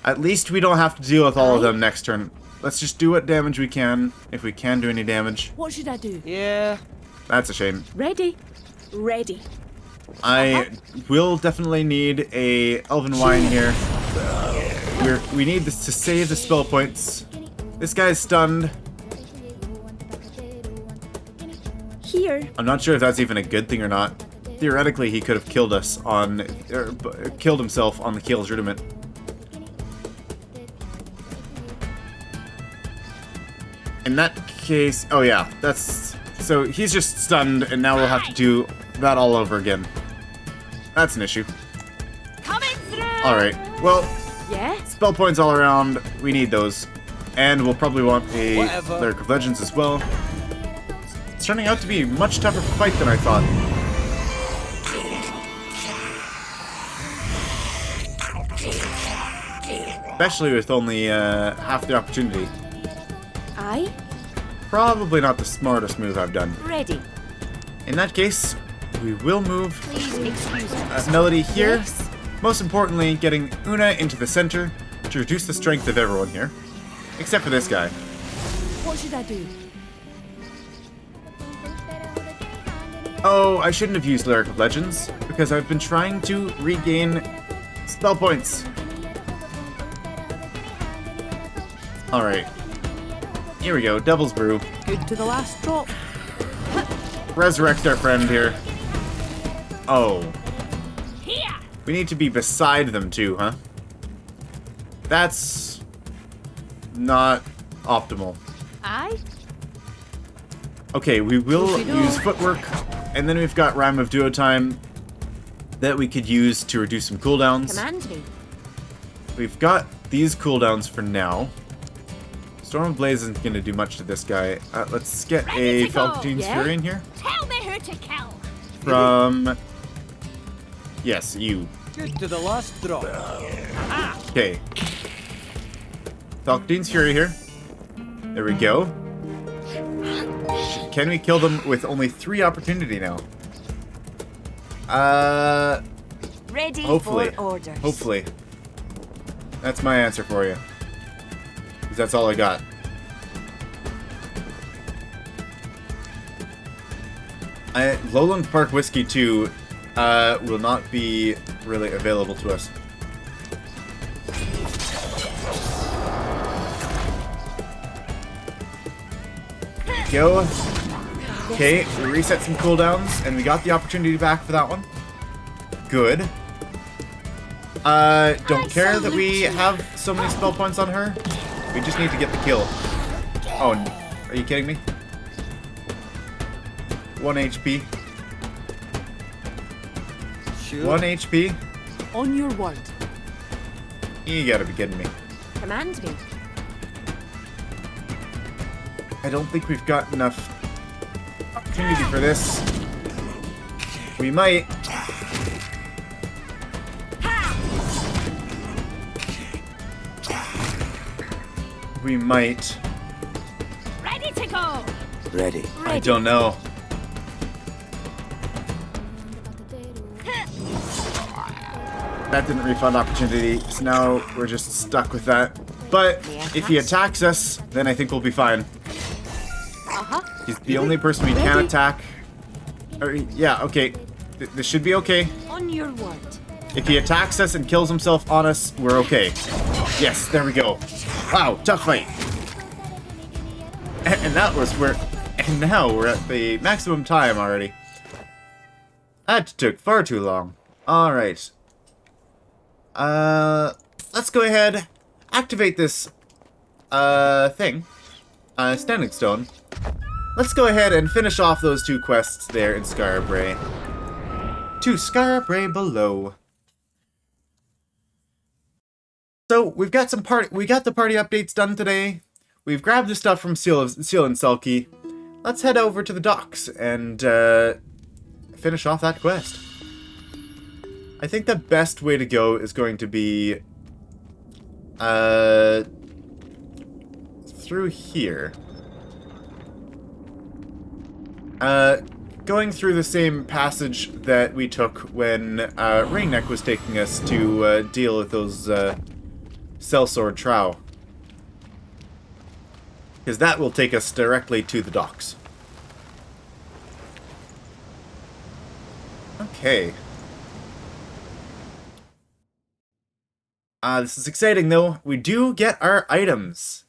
S2: At least we don't have to deal with all of them next turn. Let's just do what damage we can, if we can do any damage.
S7: What should I do?
S4: Yeah.
S2: That's a shame.
S7: Ready. Ready.
S2: I will definitely need a Elven Wine here. We need this to save the spell points. This guy's stunned.
S7: Here.
S2: I'm not sure if that's even a good thing or not. Theoretically, he could have killed us on, killed himself on the Keel's Rudiment. In that case, oh yeah, that's so he's just stunned, and now we'll have to do that all over again. That's an issue.
S11: Coming through.
S2: All right, well.
S7: Yeah?
S2: Spell points all around. We need those. And we'll probably want a
S4: Whatever.
S2: Lyric of Legends as well. It's turning out to be a much tougher fight than I thought. Especially with only half the opportunity.
S7: Aye.
S2: Probably not the smartest move I've done.
S11: Ready.
S2: In that case, we will move
S11: Please excuse me.
S2: Melody here.
S7: Yes.
S2: Most importantly, getting Una into the center to reduce the strength of everyone here. Except for this guy.
S7: What should I do?
S2: Oh, I shouldn't have used Lyric of Legends, because I've been trying to regain spell points. Alright. Here we go, Devil's Brew.
S7: Good to the last drop.
S2: Resurrect our friend here. Oh.
S11: Here.
S2: We need to be beside them too, huh? That's not optimal.
S7: Aye.
S2: Okay, we will
S7: Okey-doke.
S2: use Footwork, and then we've got Rhyme of Duo time that we could use to reduce some cooldowns.
S11: Command me.
S2: We've got these cooldowns for now. Storm of Blaze isn't going to do much to this guy. Let's get
S11: Ready
S2: a
S11: to go.
S2: Falcon's
S7: Yeah?
S2: Fury in here.
S11: Tell me who to kill.
S2: From... Yes, you.
S4: Good to the last drop.
S2: Okay. Falcon's Fury here. There we go. can we kill them with only 3 opportunity now?
S11: Ready
S2: Hopefully.
S11: for orders.
S2: Hopefully. That's my answer for you. 'Cause that's all I got. Lowland Park Whiskey 2 will not be really available to us. Go. Okay, we reset some cooldowns, and we got the opportunity back for that one. Good. Don't care that we have so many spell points on her. We just need to get the kill. Oh, are you kidding me? 1 HP.
S8: Sure.
S2: 1 HP?
S7: On your word.
S2: You gotta be kidding me.
S11: Command me.
S2: I don't think we've got enough opportunity for this. We might. We might.
S11: Ready to go.
S9: Ready.
S2: I don't know. That didn't refund opportunity, so now we're just stuck with that. But if he attacks us, then I think we'll be fine. He's the only person we can attack. Yeah, okay. This should be okay.
S11: On your word.
S2: If he attacks us and kills himself on us, we're okay. Yes, there we go. Wow, tough fight. And that was where... And now we're at the maximum time already. That took far too long. Alright. Let's go ahead, activate this, thing. Standing Stone. Let's go ahead and finish off those 2 quests there in Skara Brae. To Skara Brae below. So, we've got we got the party updates done today. We've grabbed the stuff from Seal and Selkie. Let's head over to the docks and, finish off that quest. I think the best way to go is going to be through here. Going through the same passage that we took when Ringneck was taking us to deal with those sellsword trow. Because that will take us directly to the docks. Okay. This is exciting, though. We do get our items.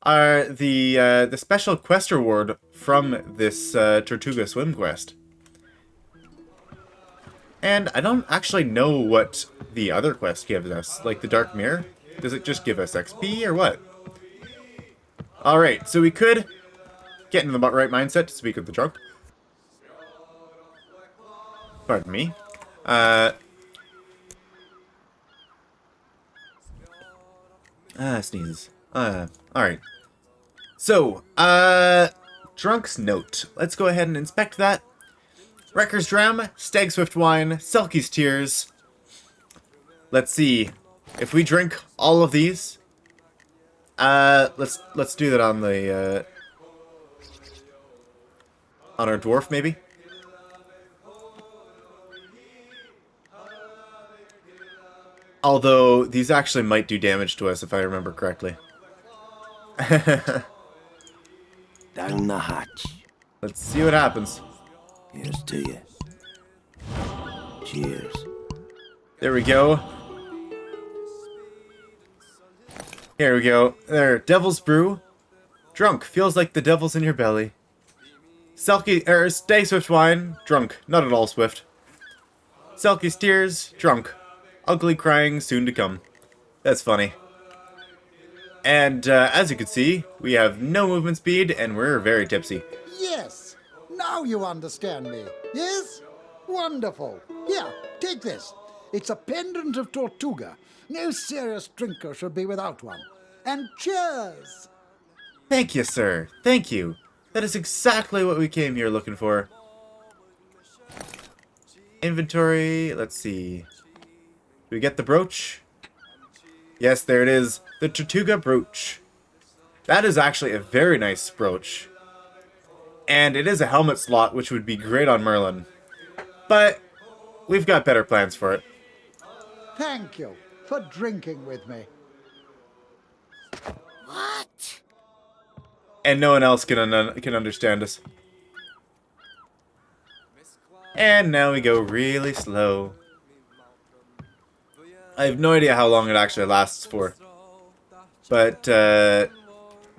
S2: The special quest reward from this Tortuga swim quest. And I don't actually know what the other quest gives us. Like the Dark Mirror? Does it just give us XP or what? Alright, so we could get into the right mindset to speak with the drunk. Pardon me. Sneezes. Alright. So, Drunk's Note. Let's go ahead and inspect that. Wrecker's Dram, Stag Swift Wine, Selkie's Tears. Let's see. If we drink all of these, let's do that on the, on our dwarf, maybe? Although, these actually might do damage to us, if I remember correctly.
S9: Down the hatch.
S2: Let's see what happens.
S9: Here's to you. Cheers.
S2: There we go. Here we go. There, Devil's Brew. Drunk. Feels like the devil's in your belly. Selkie, Stay Swift Wine. Drunk. Not at all swift. Selkie's Tears. Drunk. Ugly crying soon to come. That's funny. And, as you can see, we have no movement speed, and we're very tipsy.
S12: Yes! Now you understand me. Yes? Wonderful. Here, take this. It's a pendant of Tortuga. No serious drinker should be without one. And cheers!
S2: Thank you, sir. Thank you. That is exactly what we came here looking for. Inventory, let's see. Do we get the brooch? Yes, there it is. The Tortuga brooch. That is actually a very nice brooch. And it is a helmet slot, which would be great on Merlin. But we've got better plans for it.
S12: Thank you for drinking with me.
S11: What?
S2: And no one else can understand us. And now we go really slow. I have no idea how long it actually lasts for. But,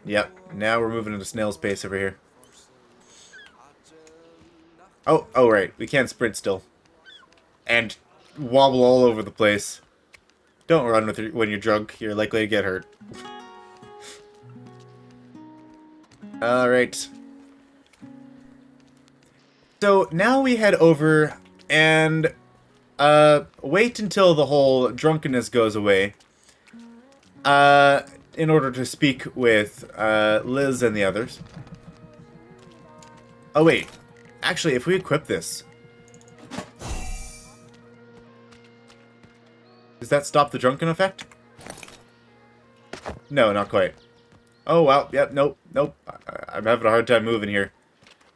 S2: yep. Now we're moving into snail's pace over here. Oh, right. We can't sprint still. And wobble all over the place. Don't run when you're drunk. You're likely to get hurt. Alright. So now we head over and wait until the whole drunkenness goes away. In order to speak with Liz and the others. Oh wait. Actually, if we equip this... Does that stop the drunken effect? No, not quite. Oh, wow. Yep, nope. I'm having a hard time moving here.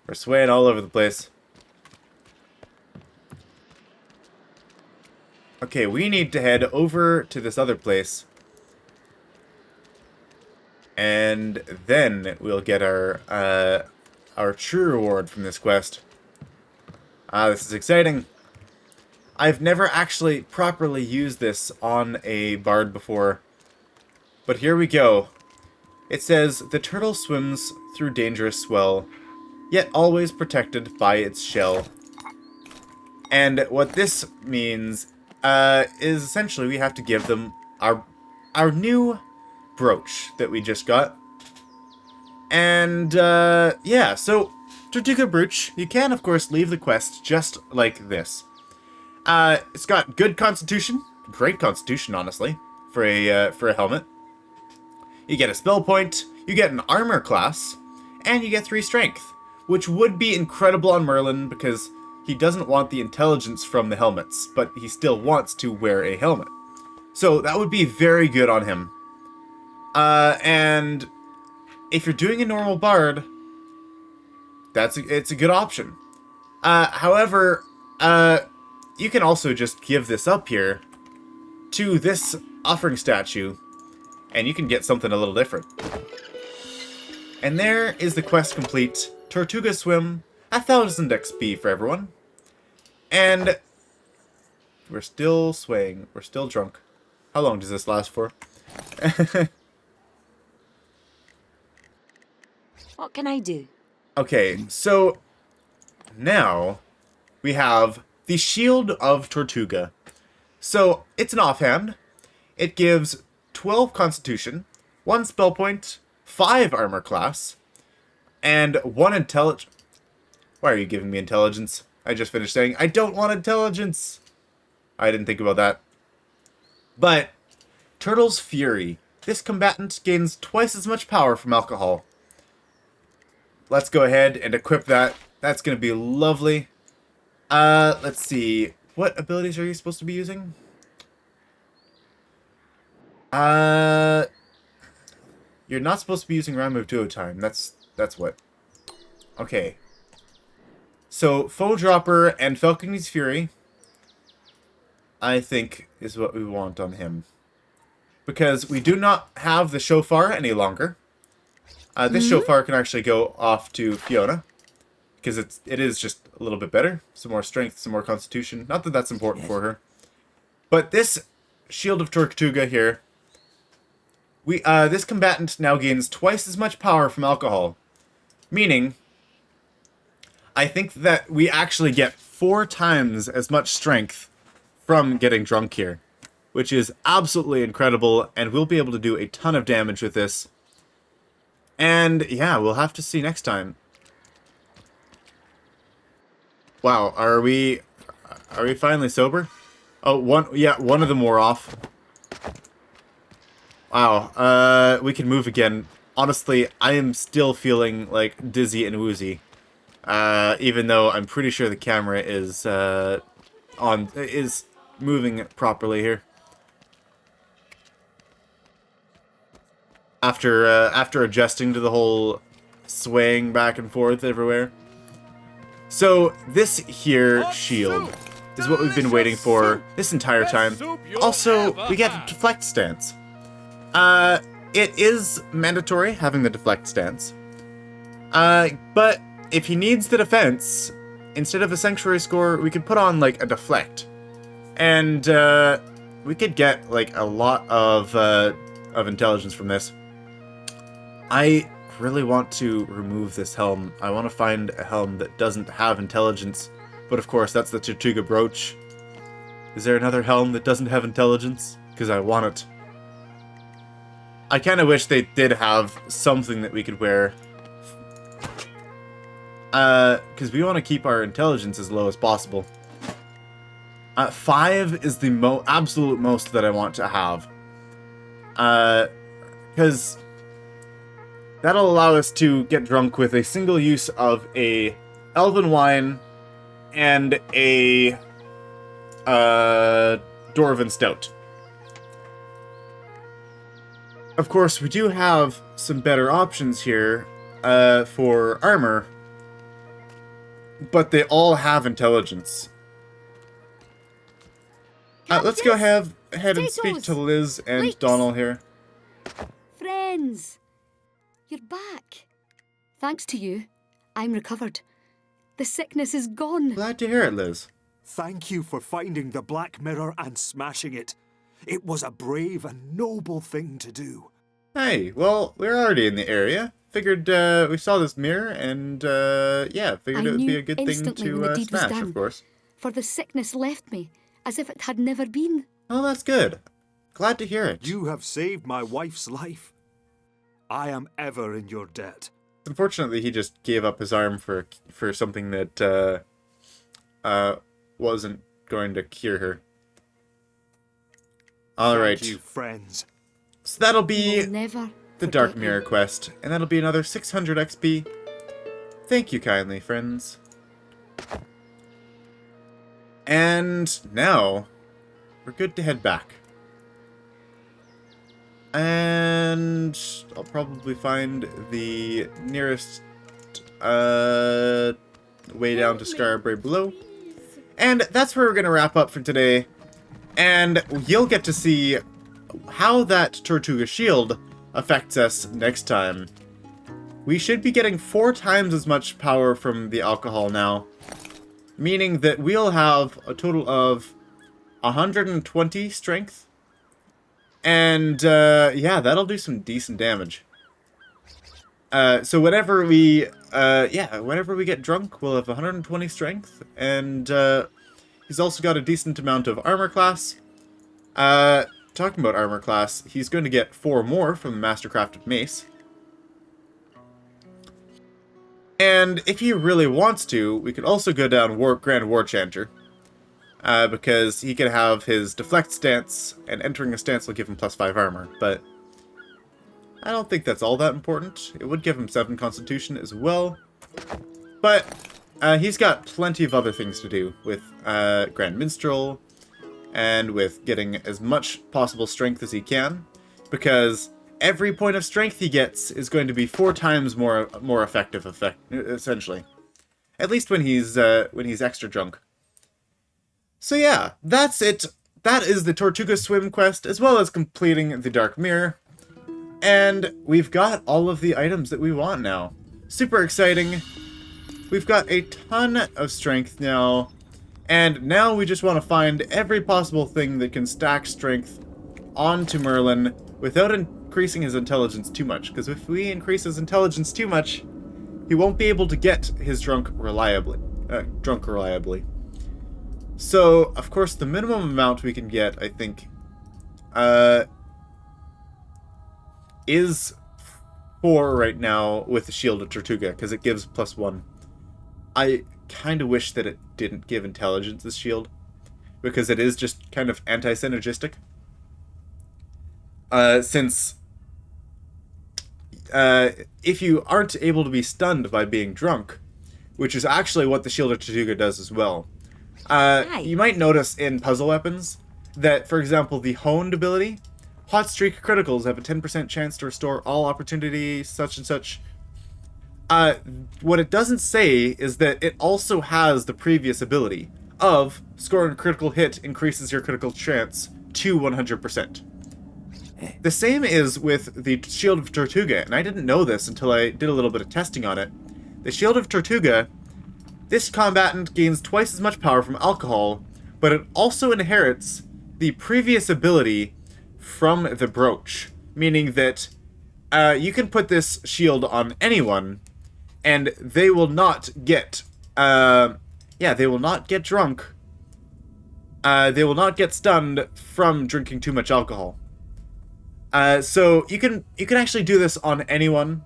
S2: We're swaying all over the place. Okay, we need to head over to this other place. And then we'll get our true reward from this quest. This is exciting. I've never actually properly used this on a bard before. But here we go. It says, the turtle swims through dangerous swell, yet always protected by its shell. And what this means is essentially we have to give them our new brooch that we just got. And yeah, so Tortuga brooch, you can of course leave the quest just like this. It's got good constitution, great constitution honestly, for a helmet. You get a spell point, you get an armor class, and you get 3 strength, which would be incredible on Merlin because he doesn't want the intelligence from the helmets, but he still wants to wear a helmet. So that would be very good on him. And if you're doing a normal bard, it's a good option. However, you can also just give this up here to this offering statue, and you can get something a little different. And there is the quest complete. Tortuga swim, 1000 XP for everyone. And we're still swaying. We're still drunk. How long does this last for?
S11: What can I do?
S2: Okay, so now we have the Shield of Tortuga. So it's an offhand. It gives 12 Constitution, 1 spell point, 5 armor class, and 1 intelligence. Why are you giving me intelligence? I just finished saying, I don't want intelligence! I didn't think about that. But, Turtle's Fury. This combatant gains twice as much power from alcohol. Let's go ahead and equip that. That's going to be lovely. Let's see. What abilities are you supposed to be using? You're not supposed to be using round move duo time. That's what. Okay. So, Foe Dropper and Falcon's Fury, I think, is what we want on him. Because we do not have the Shofar any longer. This Shofar can actually go off to Fiona. Because it is just a little bit better. Some more strength, some more constitution. Not that that's important for her. But this Shield of Tortuga here, this combatant now gains twice as much power from alcohol. Meaning, I think that we actually get 4 times as much strength from getting drunk here. Which is absolutely incredible, and we'll be able to do a ton of damage with this. And yeah, we'll have to see next time. Wow, are we finally sober? Oh, one of them wore off. Wow, we can move again. Honestly, I am still feeling like dizzy and woozy. Even though I'm pretty sure the camera is moving properly here. After adjusting to the whole swaying back and forth everywhere. So this here shield is what we've been waiting for this entire time. Also, we get a deflect stance. It is mandatory having the deflect stance. But if he needs the defense, instead of a sanctuary score, we could put on like a deflect. And we could get like a lot of intelligence from this. I really want to remove this helm. I want to find a helm that doesn't have intelligence. But of course, that's the Tortuga brooch. Is there another helm that doesn't have intelligence? Because I want it. I kind of wish they did have something that we could wear. Because we want to keep our intelligence as low as possible. 5 is the absolute most that I want to have. Because that'll allow us to get drunk with a single use of a elven wine and a dwarven stout. Of course, we do have some better options here for armor, but they all have intelligence. Let's go ahead and speak to Liz and Donald here.
S10: Friends, you're back. Thanks to you, I'm recovered. The sickness is gone.
S2: Glad to hear it, Liz.
S13: Thank you for finding the Black Mirror and smashing it. It was a brave and noble thing to do.
S2: Hey, well, we're already in the area. Figured we saw this mirror and, yeah, figured it would be a good thing to smash, of course.
S10: For the sickness left me, as if it had never been.
S2: Oh, that's good. Glad to hear it.
S13: You have saved my wife's life. I am ever in your debt.
S2: Unfortunately, he just gave up his arm for something that wasn't going to cure her. All right.
S13: Thank you, friends.
S2: So that'll be
S10: the
S2: Dark Mirror quest, and that'll be another 600 XP. Thank you kindly, friends. And now, we're good to head back. And I'll probably find the nearest way down to Skara Brae below. And that's where we're going to wrap up for today. And you'll get to see how that Tortuga shield affects us next time. We should be getting 4 times as much power from the alcohol now. Meaning that we'll have a total of 120 strength. And, yeah, that'll do some decent damage. So whenever we, whenever we get drunk, we'll have 120 strength. And, he's also got a decent amount of armor class. Talking about armor class, he's going to get 4 more from the Mastercrafted Mace. And if he really wants to, we could also go down Grand War Chanter. Because he could have his deflect stance, and entering a stance will give him +5 armor, but I don't think that's all that important. It would give him 7 constitution as well. But he's got plenty of other things to do with Grand Minstrel, and with getting as much possible strength as he can, because every point of strength he gets is going to be 4 times more effective, essentially. At least when he's extra drunk. So yeah, that's it. That is the Tortuga Swim quest, as well as completing the Dark Mirror. And we've got all of the items that we want now. Super exciting. We've got a ton of strength now. And now we just want to find every possible thing that can stack strength onto Merlin without increasing his intelligence too much. Because if we increase his intelligence too much, he won't be able to get his drunk reliably. So, of course, the minimum amount we can get, I think, is 4 right now with the Shield of Tortuga, because it gives +1. I kind of wish that it didn't give intelligence as shield, because it is just kind of anti-synergistic. Since if you aren't able to be stunned by being drunk, which is actually what the Shield of Tortuga does as well, you might notice in puzzle weapons that, for example, the honed ability, hot streak criticals have a 10% chance to restore all opportunity such and such. what it doesn't say is that it also has the previous ability of scoring a critical hit increases your critical chance to 100%. The same is with the Shield of Tortuga, and I didn't know this until I did a little bit of testing on it. The Shield of Tortuga, this combatant gains twice as much power from alcohol, but it also inherits the previous ability from the brooch, meaning that you can put this shield on anyone, and they will not get, they will not get drunk. They will not get stunned from drinking too much alcohol. So you can actually do this on anyone.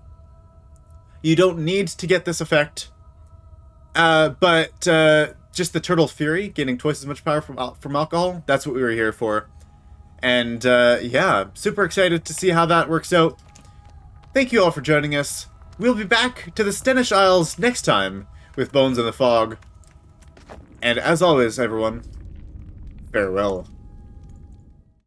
S2: You don't need to get this effect, but just the Turtle Fury, gaining twice as much power from alcohol, that's what we were here for. And yeah, super excited to see how that works out. Thank you all for joining us. We'll be back to the Stenish Isles next time with Bones in the Fog. And as always, everyone, farewell.